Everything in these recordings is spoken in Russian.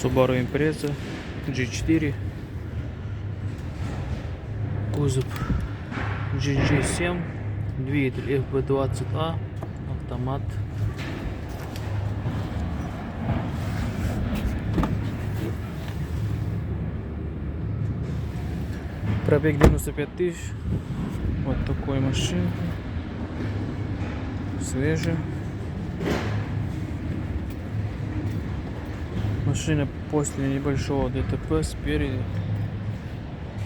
Subaru Impreza G4, кузов GG7, двигатель FB20A, автомат. Пробег 95 тысяч. Вот такой машина. Свежая. Машина после небольшого ДТП спереди.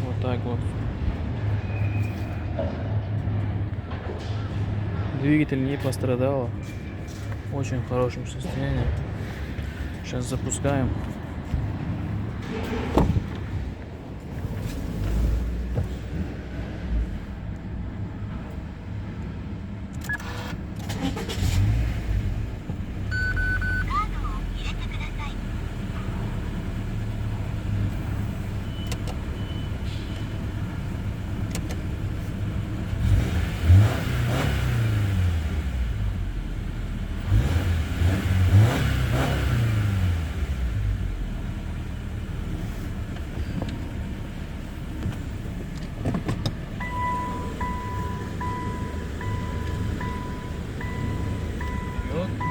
Вот так вот. Двигатель не пострадал. В очень хорошем состоянии. Сейчас запускаем.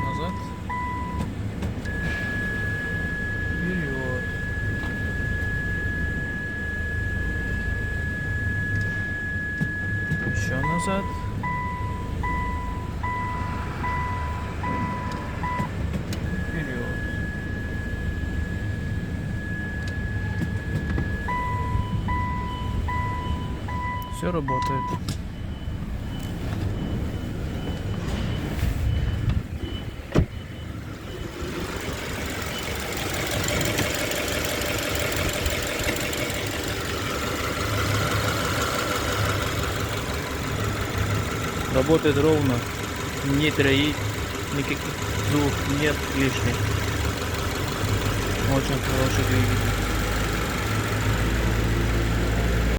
Назад. Вперед. Еще назад. Вперед. Все работает. Работает ровно, не троит, никаких звуков нет лишних. Очень хороший двигатель.